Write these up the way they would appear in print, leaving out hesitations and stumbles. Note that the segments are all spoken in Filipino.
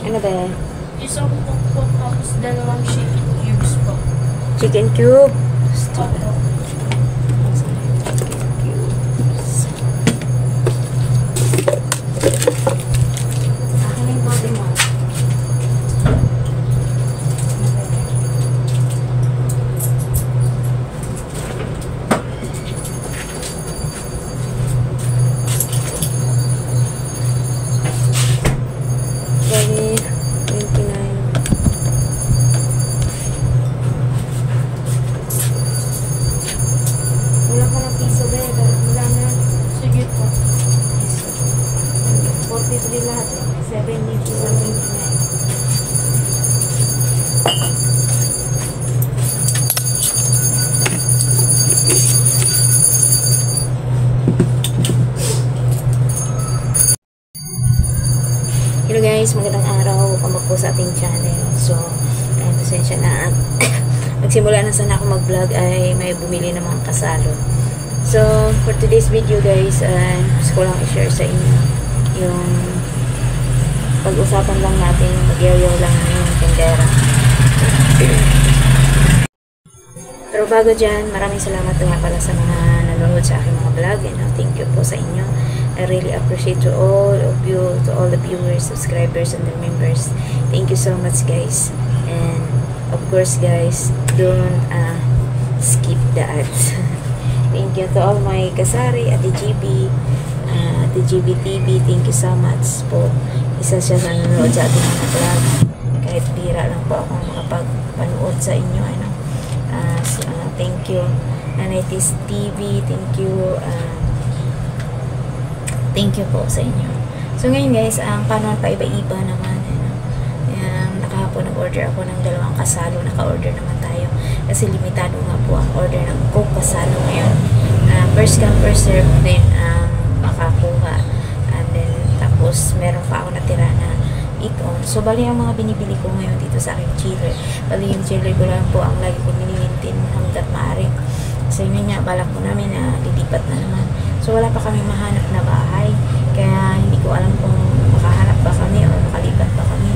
Ano ba? Isang cook po, tapos dalawang chicken cubes po. Chicken cube. Opo. Akin yung body mo. Bali, 29. Wala ka na piso ba? Wala na. Sige po. 43 lahat eh. 70 isang 29. Hello guys, magandang araw. Welcome po sa ating channel. So, ayun, pasensya na. Magsimula na sana ako mag-vlog ay may bumili ng mga kasalo. So, for today's video guys, gusto ko lang i-share sa inyo yung pag-usapan lang natin, mag-yaw lang yung tindera. Pero bago dyan, maraming salamat nga pala sa mga nanonood sa aking mga vlog. And thank you po sa inyo. I really appreciate to all of you, to all the viewers, subscribers, and the members. Thank you so much guys. And of course guys, don't skip the ads. Thank you to all my kasari, Ate GB, Ate GB TV. Thank you so much po. Isa siya sa nanonood sa ating mga vlog. Kahit bira lang po akong makapagpanood sa inyo. Thank you. Nanitis TV, thank you. Thank you po sa inyo. So ngayon guys, ang paano pa iba-iba naman. Nakahapon nag-order ako ng 2 kasalo. Naka-order naman tayo. Kasi limitado nga po ang order ng Coke kasalo ngayon. First come, first serve din makakuha. And then, tapos meron pa ako natira na ikon. So bali ang mga binibili ko ngayon dito sa aking chiller. Bali yung chiller ko lang po ang lagi ko minimintin hanggat maaari. So yun nga, balak ko namin na lilipat na naman. So wala pa kami mahanap na bahay. Kaya hindi ko alam kung makahanap ba kami o makalipat ba kami.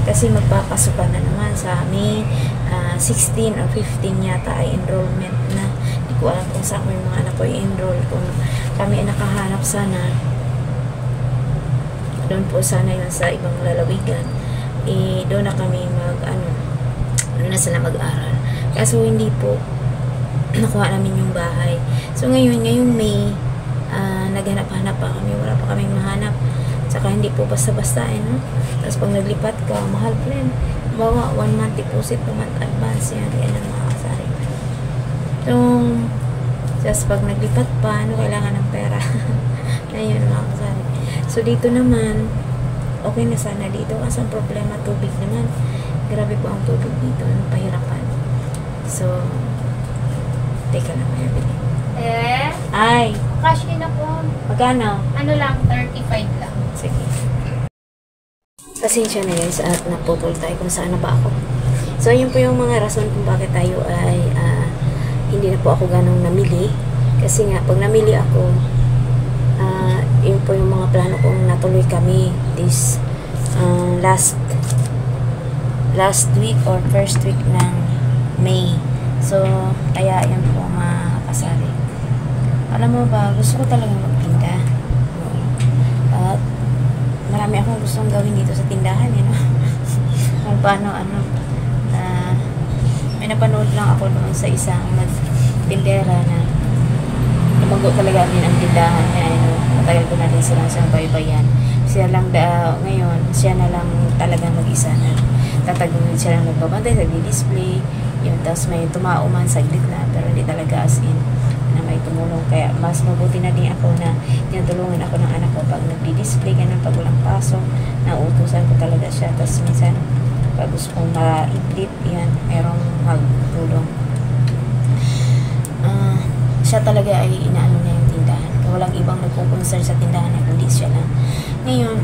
Kasi magpapasukan na naman sa May 16 or 15 yata ay enrollment na. Hindi ko alam kung saan yung mga anak ko i-enroll. Kung kami ay nakahanap sana, doon po sana yun sa ibang lalawigan. Doon na kami doon na sila mag-aral. Kaso hindi po nakuha namin yung bahay. So ngayong May, naghanap-hanap pa kami. Wala pa kaming mahanap. Saka hindi po basta-basta no? Tapos pag naglipat ka, mahal po rin. Bawa, 1 month deposit, 2 month advance. Yan, kaya ng mga kasari. So, just pag naglipat pa, kailangan ng pera. Ayun, mga kasari. So, dito naman, okay na sana dito. Kasi ang problema, tubig naman. Grabe po ang tubig dito. Pahirapan. So, teka lang, may bili. Ay! Cash in na po. Magkano? Ano lang, 35 lang. Sige. Pasensya na guys at naputol tayo kung saan na ba ako. So, yun po yung mga rason kung bakit tayo ay hindi na po ako ganong namili. Kasi nga, pag namili ako, yun po yung mga plano kong natuloy kami this last week or first week ng May. So, kaya yan po mga kasari. Alam mo ba, gusto ko talagang magtinda. At marami akong gustong gawin dito sa tindahan, no? Kung paano, may napanood lang ako doon sa isang tindera na lumago talaga din ang tindahan niya, matagal ko na din siyang baybayan. Siya lang ngayon, siya na lang talagang mag-isa na tatagawin siya lang nagbabantay, nagdi-display, yun, tapos may tumauman saglit na, pero hindi talaga as in na may tumulong. Kaya mas mabuti na din ako na tinutulungan ako ng anak ko pag nagdi-display, ganun, pag walang pasok, nautusan ko talaga siya. Tapos minsan, pag gusto kong ma-idlit, yan, merong magtulong. Siya talaga ay inaano niya yung tindahan. Kaya walang ibang nagpo-concern sa tindahan na kundi siya lang. Ngayon,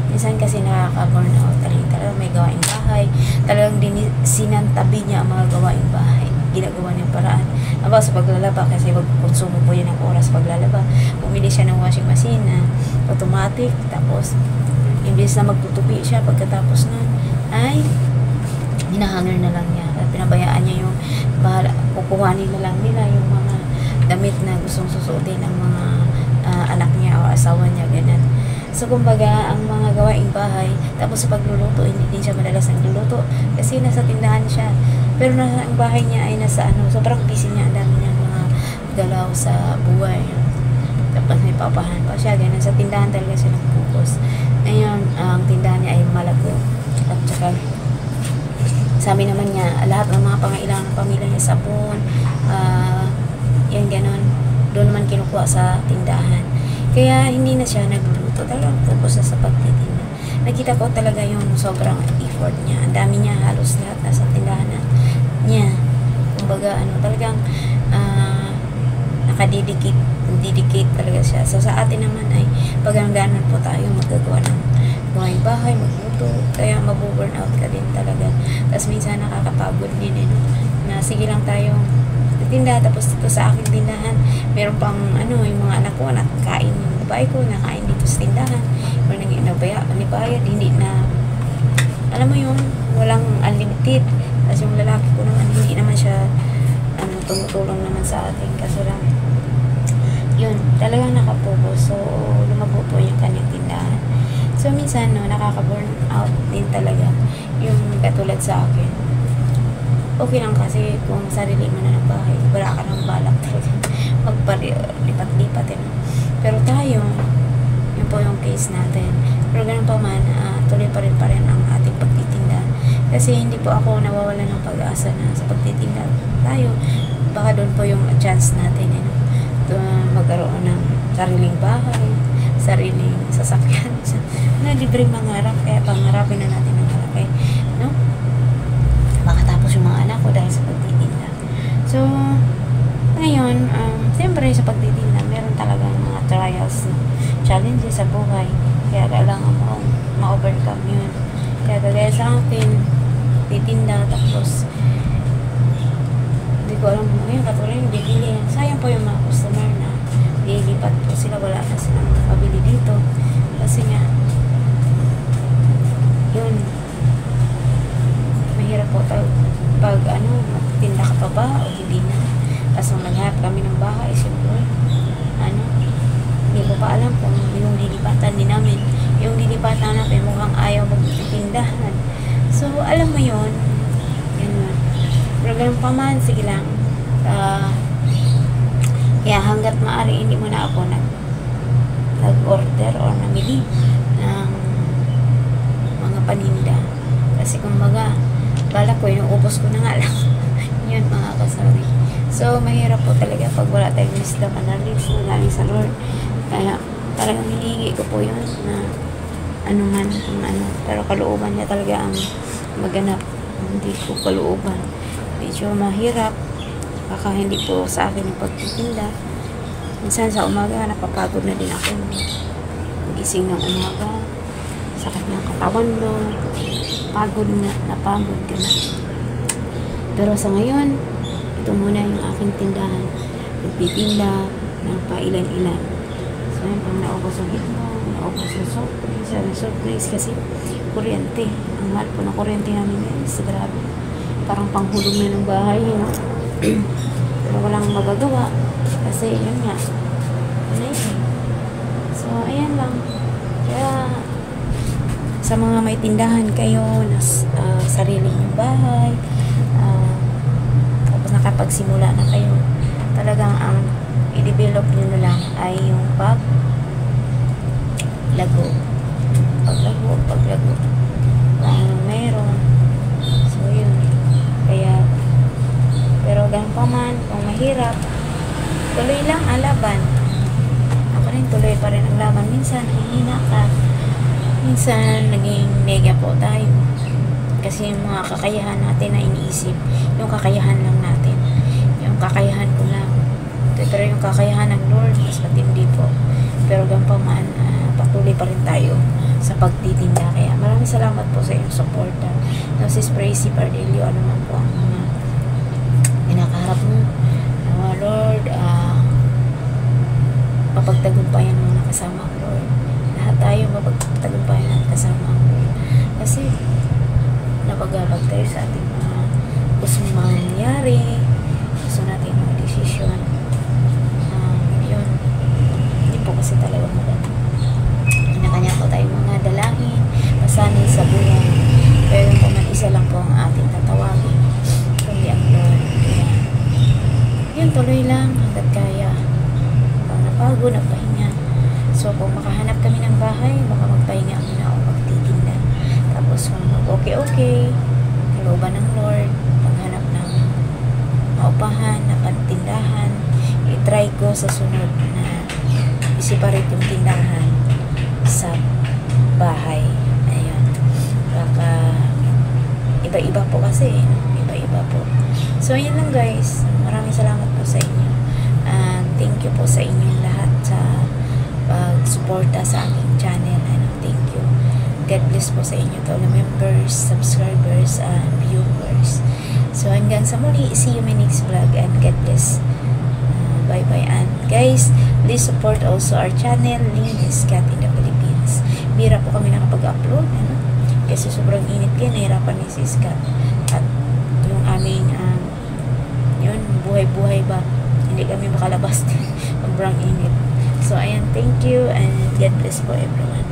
minsan kasi nakaka-burn out talaga may gawaing bahay. Talagang sinantabi niya ang mga gawaing bahay. Ginagawa niyang paraan. Aba, sa paglalaba, kasi magkonsumo po yan ng oras paglalaba. Bumili siya ng washing machine na automatic. Tapos, imbis imbes na magtutupi siya pagkatapos nun, ay hinahanger na lang niya. At pinabayaan niya yung kukuhanin na lang nila yung mga damit na gustong susuotin ng mga anak niya o asawa niya, ganun. So, kumbaga, ang mga gawaing bahay, tapos sa pagluluto, hindi din siya madalas nagluluto kasi nasa tindahan siya. Pero ang bahay niya ay nasa sobrang busy niya, ang dami niya mga galaw sa buhay. Tapos may papahan pa siya, ganun. Sa tindahan talaga siya nag-focus. Ngayon, ang tindahan niya ay malago. At saka, sabi naman niya, lahat ng mga pangailangan ng pamilya niya, sabon, yan ganun, doon naman kinukuha sa tindahan. Kaya hindi na siya nagluluto, talagang focus na sa pagtitinda. Nakita ko talaga yung sobrang effort niya. Ang dami niya, halos lahat nasa tindahan niya. Kumbaga, talagang nakadedicate talaga siya. So, sa atin naman ay pagangganan po tayo magagawa ng buhay bahay, magluto, kaya mabuburn out ka din talaga. Tapos minsan nakakapagod din na sige lang tayong tinda, tapos dito sa aking tindahan meron pang yung mga anak ko nakakain, yung babae ko nakain dito sa tindahan, or nagbayad, hindi na, alam mo yun, walang unlimited. Tapos yung lalaki ko naman, hindi naman siya tumutulong naman sa atin, kaso lang yun, talagang nakapokus. So, lumago po yung kanyang tindahan. So, minsan, nakaka-burn out din talaga. Yung katulad sa akin. Okay lang kasi kung sarili mo na ng bahay, wala ka ng balak talaga magpalipat-lipat. Pero tayo, yun po yung case natin. Pero ganun pa man, tuloy pa rin ang ating pagtitinda. Kasi hindi po ako nawawala ng pag-asa na sa pagtitinda tayo. Baka doon po yung chance natin. Magkaroon ng sariling bahay, sariling sasakyan, na libreng mangarap, kaya pangarapin na natin ang malaki, no? Makatapos yung mga anak ko dahil sa pagtitinda. So, ngayon, siyempre sa pagtitinda, meron talagang mga trials, challenges sa buhay, kaya kailangan mo ma-overcome yun. Kaya kagaya sa akin, titinda, tapos hindi ko alam ngayon, katulad yung bibili. Sayang po yung mga customer na lilipat po sila, wala na silang pabili dito. Kasi nga, yun, mahirap po pag magtinda ka pa ba o hindi na. Tapos nung naghanap kami ng bahay, siyempre, hindi ko pa alam kung yung lilipatan din namin. Yung lilipatan namin mukhang ayaw magtindahan. So, alam mo yun, yun. Pero ganun pa man, sige lang. Kaya hanggat maaari, hindi mo na ako nag-order o namili ng mga paninda. Kasi kumbaga, balak ko, inuubos ko na nga lang. Yun, mga kasari. So, mahirap po talaga pag wala tayong wisdom analysis na galing sa Lord. Kaya, talagang hihingi ko po yun na pero kalooban niya talaga ang maganap. Hindi ko kalooban. Medyo mahirap. Baka hindi po sa akin yung pagtitinda. Minsan sa umaga, napapagod na din ako. Gising ng umaga, sakit ng katawan mo, napagod ka na. Pero sa ngayon, ito muna yung aking tindahan. Nagtitinda ng pailan-ilan. So, yun, pag naubos ang itlog, naubos ang surprise kasi kuryente. Ang mahal po ng kuryente namin ngayon, grabe. Parang panghulog na ng bahay, pero walang magagawa kasi yun nga, so ayan lang. Kaya sa mga may tindahan kayo na sarili yung bahay, tapos nakapagsimula na kayo, talagang ang i-develop nyo na lang ay yung paglago meron. So yun, kaya pero ganun pa man, kung mahirap, tuloy lang ang laban. Ako rin, tuloy pa rin ang laban. Minsan, hihina ka. Minsan, naging nega po tayo. Kasi yung mga kakayahan natin na iniisip, yung kakayahan lang natin. Yung kakayahan ko lang. Pero yung kakayahan ng Lord, mas matindi po. Pero ganun pa man, patuloy pa rin tayo sa pagtitinda. Kaya maraming salamat po sa inyong support. Sis Praise Pardelio, ano man po ang mga pinakaharap mo. Lord, mapagtagumpayan mo na kasama ko, Lord. Lahat tayo mapagtagumpayan na kasama magabag tayo sa ating mga gusto mangyari, gusto natin mga desisyon. Yun, hindi po kasi talaga maganda. Kanya-kanya po tayo mga dalangin, masanay sa buhay. Pero yung paman isa lang po ang ating tatawagin, kundi ang Lord. Kaya, yun, tuloy lang hanggat kaya. Pag napagod, nagpahinga. So, kung makahanap kami ng bahay, baka magpahinga muna o magtitinda. Tapos, kung okay, kalooban ng Lord, maghanap ng maupahan, na pantindahan, i-try ko sa sunod na i-separate yung tindahan sa bahay. Ayan. Baka iba-iba po kasi. Iba-iba po. So, ayan lang guys. Maraming salamat po sa inyo. And thank you po sa inyong lahat sa pag-suporta sa aking channel. Thank you. God bless po sa inyo to all members, subscribers, and viewers. So, hanggang sa muli. See you in my next vlog and God bless. Bye-bye. And guys, please support also our channel, Linis Cat in the Philippines. Bira po kami nakapag-upload. Kasi sobrang init kaya nahirapan ni Sis Cat. At yung aming yun, buhay-buhay ba, hindi kami makalabas. Sobrang init. So, ayan, thank you and God bless po everyone.